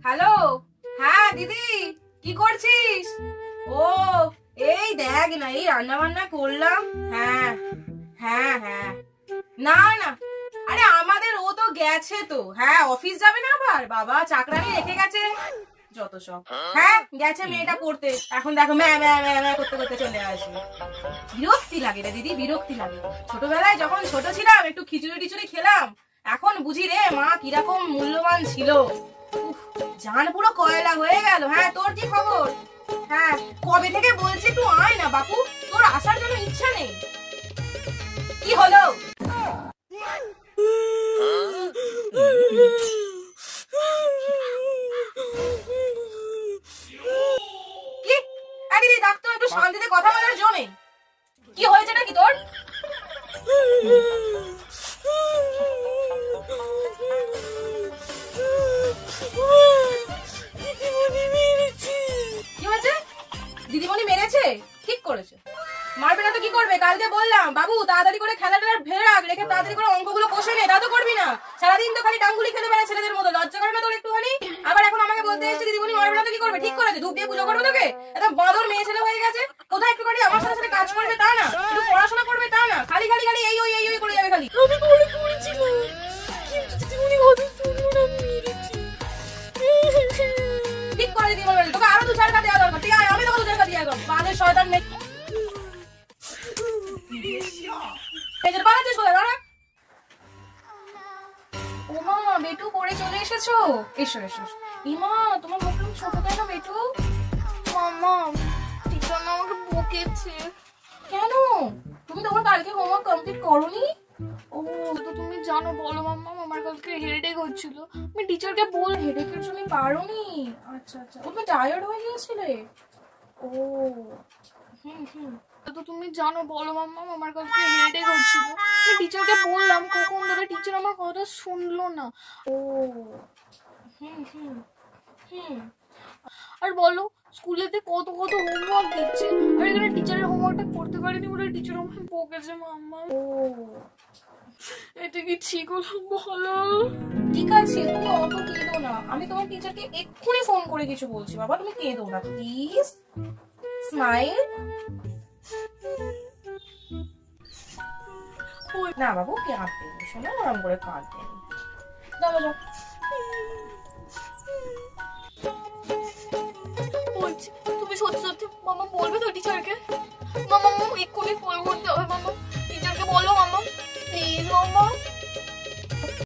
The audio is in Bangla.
হ্যালো, হ্যাঁ দিদি, কি করছিস? ও এই দেখ না, এই রান্না বান্না করলাম। হ্যাঁ হ্যাঁ হ্যাঁ, না না, আরে আমাদের ও তো গেছে তো। হ্যাঁ, অফিস যাবে না আবার, বাবা চাকরানি রেখে গেছে যত সব। হ্যাঁ গেছে মেয়েটা পড়তে, এখন দেখো ম্যা ম্যা ম্যা ম্যা করতে করতে চলে আসবে। বিরক্তি লাগে রে দিদি, বিরক্তি লাগে। ছোটবেলায় যখন ছোট ছিলাম একটু খিচুড়ি টিচুড়ি খেলাম, এখন বুঝি রে মা কিরকম মূল্যবান ছিল। জান পুরো কয়লা হয়ে গেল। হ্যাঁ তোর কি খবর? হ্যাঁ কবে থেকে বলছি একটু আয় না বাপু, তোর আসার জন্য ইচ্ছা নেই। কি হলো? কি দিদি, ডাক্তার একটু শান্তিতে কথা বলার জন্য। কি হয়েছে নাকি তোর? কি হয়েছে? দিদিমণি মেরেছে? ঠিক করেছে, মারবে না তো কি করবে? কালকে বললাম বাবু তাড়াতাড়ি করে খেলাটা ফেলে রাখ, রেখে তাড়াতাড়ি করে অঙ্কগুলো কষে নে, তা তো করবি না। সারাদিন তো খালি টাঙ্গুলি খেলে বেড়া ছেলেদের মতো, লজ্জা করে না তোর একটুখানি? আবার এখন আমাকে বলতে এসেছে দিদিমণি মারবে না তো কি করবে? ঠিক করেছে, ধূপ দিয়ে পুজো করবে তোকে? এত বাঁদর মেয়ে ছেলে হয়ে গেছে। কোথায় একটুখানি আমার সাথে সাথে কাজ করবে তা না, একটু পড়াশোনা করবে তা না, খালি খালি খালি এই ওই এই ওই করে যাবে খালি। আমি করে করেছিলাম, কিন্তু দিদিমণি কথা শুনলো না, আমি মেরেছি। ঠিক করে দিদিমণি, তোকে আরো 2-4 দেওয়া দরকার। ঠিক আছে, আমি তোকে 2-4 দিয়ে দেবো। বাঁধের শয়তান মেয়ে। ওমা বেটু পড়ে চলে এসেছো, এসো এসো। ইমা তোমার মুখটা ছোট কেন বেটু? মামা টিচার না আমাকে বকেছে। কেন? তুমি তোমার কালকে হোমওয়ার্ক কমপ্লিট করোনি? ও তো তুমি জানো, বলো মাম্মা, আমার কালকে হেডেক হচ্ছিল, আমি টিচারকে বল। হেডেকের জন্য পারোনি? আচ্ছা আচ্ছা, ও তুমি টায়ার্ড হয়ে গিয়েছিলে? ও হুম হুম, তো তুমি জানো, বলো মাম্মা, আমার কালকে হেডেক হচ্ছিল, আমি টিচারকে বললাম কখন ধরে, টিচার আমার কথা শুনলো না। ও হুম হুম হুম। আর বলো, স্কুলেতে কত কত হোমওয়ার্ক দিচ্ছে, আর এখানে টিচারের হোমওয়ার্কটা করতে পারিনি বলে টিচার আমাকে বকেছে মাম্মা। ও এটা কি ঠিক হলো বলো? ঠিক আছে, তুমি অত কেঁদো না, আমি তোমার টিচারকে এক্ষুনি ফোন করে কিছু বলছি। বাবা তুমি কেঁদো না প্লিজ, স্মাইল। না বাবু কাঁদতে নেই, শোনো আরাম করে কাঁদতে নেই। যাও যাও। বলছি তুমি সত্যি সত্যি মামা বলবে তো টিচারকে? মামা এক্ষুনি কল করতে হবে মামা, টিচারকে বলো মামা প্লিজ মামা।